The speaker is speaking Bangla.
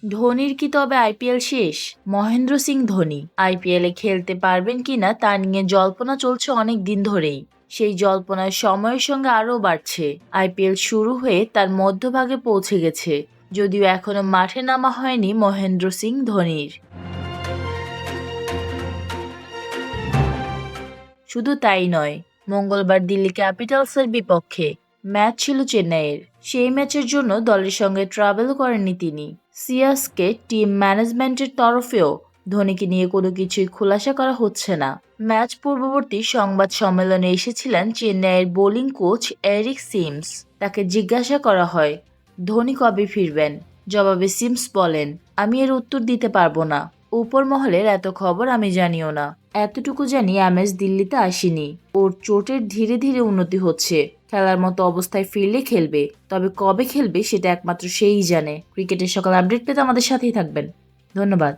ধোনির কি তবে আইপিএল শেষ? মহেন্দ্র সিং ধোনি আইপিএলে খেলতে পারবেন কিনা তা নিয়ে জল্পনা চলছে অনেক দিন ধরেই। সেই জল্পনার সময়ের সঙ্গে আরও বাড়ছে। আইপিএল শুরু হয়ে তার মধ্যভাগে পৌঁছে গেছে, যদিও এখনো মাঠে নামা হয়নি মহেন্দ্র সিং ধোনির। শুধু তাই নয়, মঙ্গলবার দিল্লি ক্যাপিটালসের বিপক্ষে ম্যাচ ছিল চেন্নাইয়ের। সেই ম্যাচের জন্য দলের সঙ্গে ট্রাভেলও করেননি তিনি। সিএসকে টিম ম্যানেজমেন্টের তরফেও ধোনিকে নিয়ে কোনো কিছুই খোলাসা করা হচ্ছে না। ম্যাচ পূর্ববর্তী সংবাদ সম্মেলনে এসেছিলেন চেন্নাইয়ের বোলিং কোচ এরিক সিমস। তাকে জিজ্ঞাসা করা হয় ধোনি কবে ফিরবেন। জবাবে সিমস বলেন, আমি এর উত্তর দিতে পারবো না। উপর মহলের এত খবর আমি জানিও না। এতটুকু জানি এমএস দিল্লিতে আসেনি। ওর চোটের ধীরে ধীরে উন্নতি হচ্ছে। খেলার মতো অবস্থায় ফিরলে খেলবে, তবে কবে খেলবে সেটা একমাত্র সেই জানে। ক্রিকেটের সকল আপডেট পেতে আমাদের সাথেই থাকবেন। ধন্যবাদ।